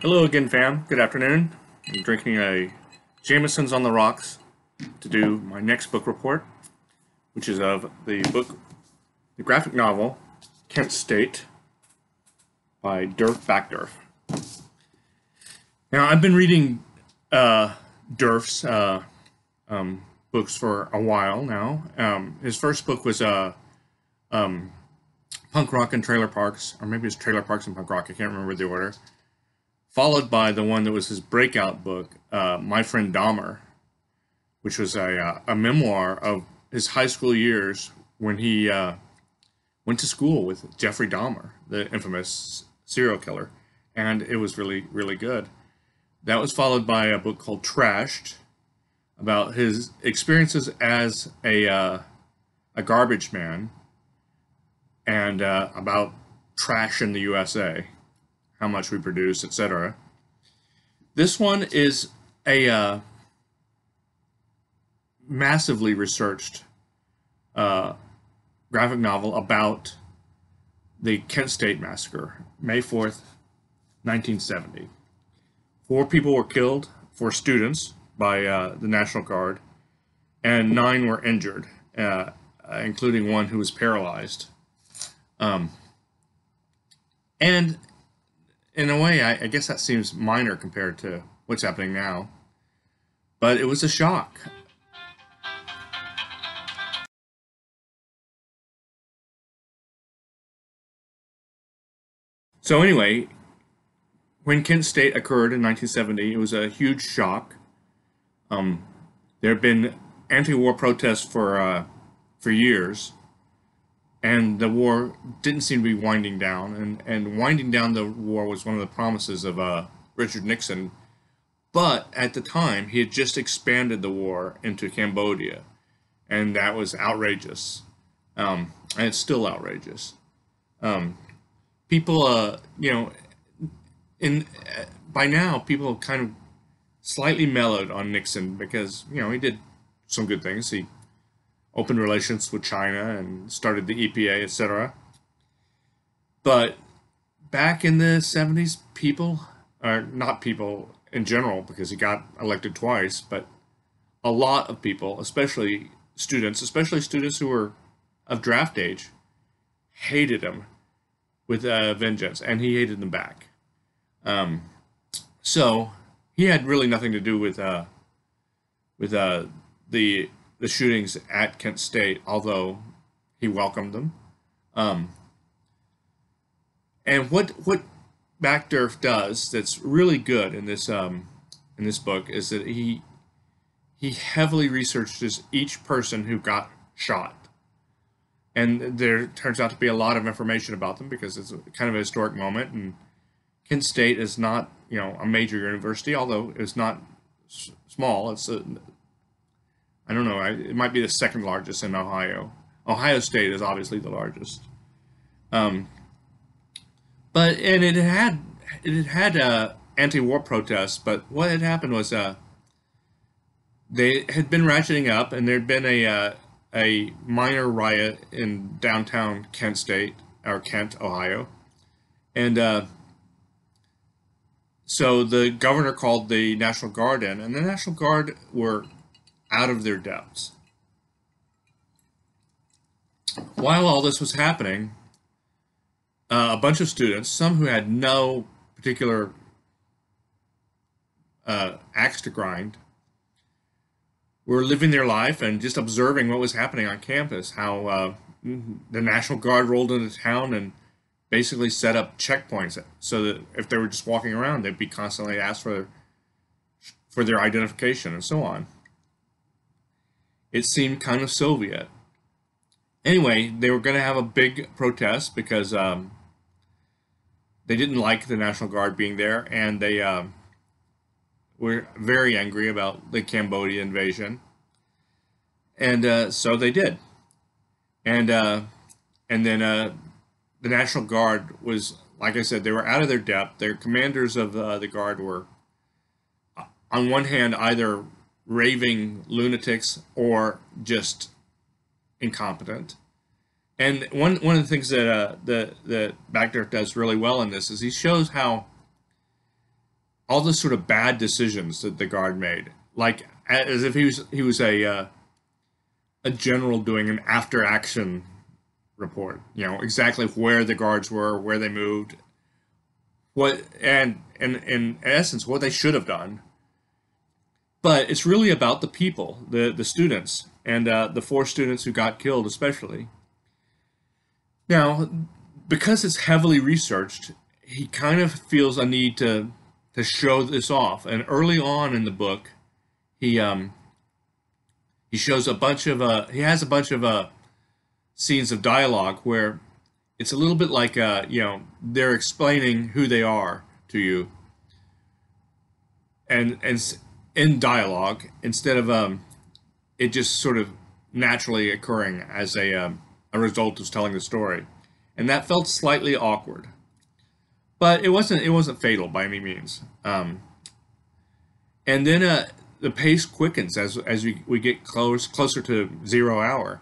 Hello again, fam. Good afternoon. I'm drinking a Jameson's on the Rocks to do my next book report, which is of the graphic novel Kent State by Derf Backderf. Now, I've been reading Derf's books for a while now. His first book was Punk Rock and Trailer Parks, or maybe it's Trailer Parks and Punk Rock. I can't remember the order. Followed by the one that was his breakout book, My Friend Dahmer, which was a memoir of his high school years when he went to school with Jeffrey Dahmer, the infamous serial killer, and it was really, really good. That was followed by a book called Trashed, about his experiences as a garbage man, and about trash in the USA, how much we produce, etc. This one is a massively researched graphic novel about the Kent State Massacre, May 4th, 1970. 4 people were killed, 4 students, by the National Guard, and 9 were injured, including one who was paralyzed. And in a way, I guess that seems minor compared to what's happening now. But it was a shock. So anyway, when Kent State occurred in 1970, it was a huge shock. There have been anti-war protests for years, and the war didn't seem to be winding down. And winding down the war was one of the promises of Richard Nixon. But at the time, he had just expanded the war into Cambodia, and that was outrageous. And it's still outrageous. People, by now, people kind of slightly mellowed on Nixon because, he did some good things. He opened relations with China and started the EPA, etc. But back in the 70s, people, or not people in general, because he got elected twice, but a lot of people, especially students who were of draft age, hated him with vengeance, and he hated them back. So he had really nothing to do with the shootings at Kent State, although he welcomed them. And what Backderf does that's really good in this book is that he heavily researches each person who got shot. And there turns out to be a lot of information about them because it's kind of a historic moment. And Kent State is not, a major university, although it's not small. It's I don't know, it might be the second largest in Ohio. Ohio State is obviously the largest. But it had anti-war protests, but what had happened was they had been ratcheting up, and there had been a minor riot in downtown Kent State, or Kent, Ohio. And so the governor called the National Guard in, and the National Guard were out of their depths. While all this was happening, a bunch of students, some who had no particular axe to grind, were living their life and just observing what was happening on campus, how the National Guard rolled into town and basically set up checkpoints so that if they were just walking around, they'd be constantly asked for their identification and so on. It seemed kind of Soviet. Anyway, they were going to have a big protest because they didn't like the National Guard being there, and they were very angry about the Cambodia invasion. And so they did. And then the National Guard was, like I said, they were out of their depth. Their commanders of the Guard were, on one hand, either raving lunatics or just incompetent. And one of the things that Backderf does really well in this is he shows how all the sort of bad decisions that the guard made, like as if he was a general doing an after action report. You know exactly where the guards were, where they moved, what and in essence what they should have done. But it's really about the people, the students, and the four students who got killed, especially. Now, because it's heavily researched, he kind of feels a need to show this off. And early on in the book, he he shows a bunch of he has a bunch of scenes of dialogue where it's a little bit like they're explaining who they are to you, and in dialogue instead of it just sort of naturally occurring as a result of telling the story, and that felt slightly awkward. But it wasn't fatal by any means. And then the pace quickens as we get closer to 0 hour,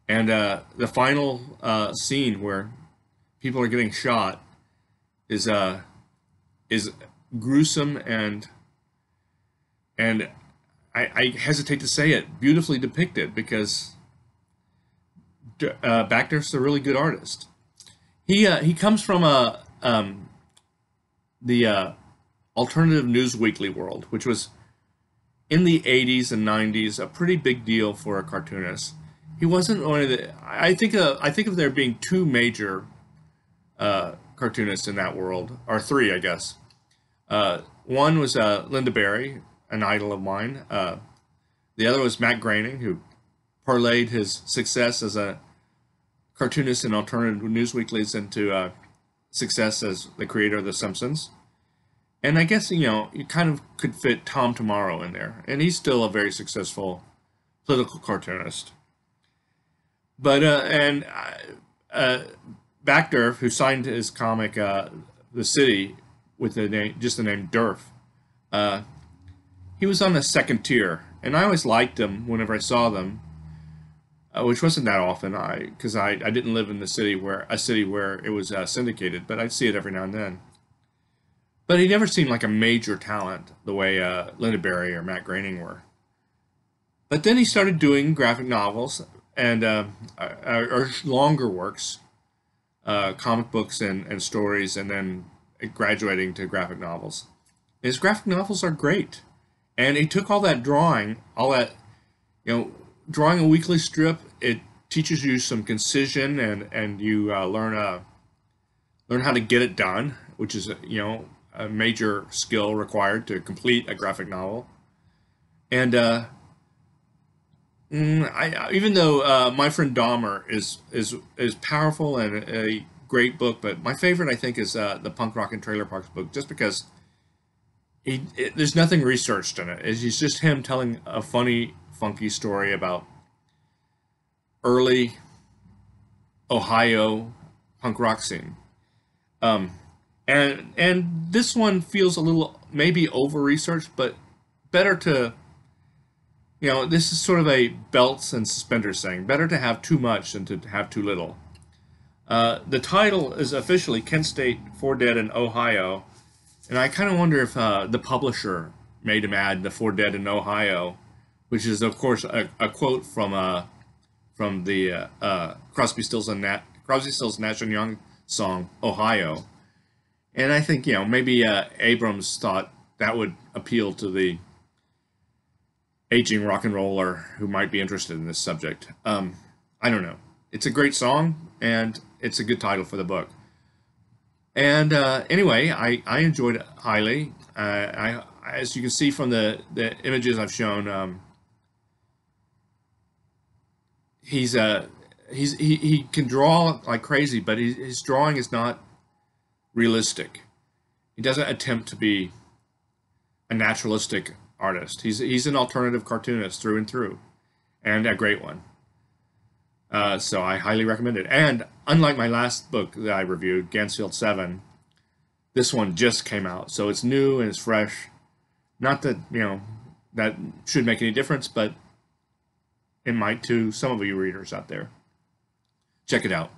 and the final scene where people are getting shot is gruesome and I hesitate to say it, beautifully depicted, because Bachner's a really good artist. He comes from the alternative news weekly world, which was in the 80s and 90s a pretty big deal for a cartoonist. He wasn't one of the. I think of there being two major cartoonists in that world, or three, I guess. One was Linda Barry, an idol of mine. The other was Matt Groening, who parlayed his success as a cartoonist in alternative news weeklies into success as the creator of The Simpsons. And I guess, you kind of could fit Tom Tomorrow in there. And he's still a very successful political cartoonist. But, Bachner, who signed his comic, The City, with just the name Durf, he was on the second tier. And I always liked him whenever I saw them, which wasn't that often, because I didn't live in a city where it was syndicated, but I'd see it every now and then. But he never seemed like a major talent the way Linda Barry or Matt Groening were. But then he started doing graphic novels and or longer works, comic books and stories, and then graduating to graphic novels. His graphic novels are great, and he took all that drawing, drawing a weekly strip. It teaches you some concision, and you learn how to get it done, which is a major skill required to complete a graphic novel. And even though My Friend Dahmer is powerful and a great book, but my favorite I think is the Punk Rock and Trailer Parks book, just because there's nothing researched in it. It's just him telling a funny, funky story about early Ohio punk rock scene. And this one feels a little maybe over researched, but better to, this is sort of a belts and suspenders thing. Better to have too much than to have too little. The title is officially Kent State, 4 Dead in Ohio, and I kind of wonder if the publisher made him add the 4 Dead in Ohio, which is of course a quote from the Crosby, Stills and Nash and Young song Ohio. And I think, maybe Abrams thought that would appeal to the aging rock and roller who might be interested in this subject. I don't know. It's a great song, and it's a good title for the book. And anyway, I enjoyed it highly. As you can see from the images I've shown, he can draw like crazy, but his drawing is not realistic. He doesn't attempt to be a naturalistic artist. He's an alternative cartoonist through and through, and a great one. So I highly recommend it. And unlike my last book that I reviewed, Gansfield 7, this one just came out, so it's new and it's fresh. Not that that should make any difference, but it might to some of you readers out there. Check it out.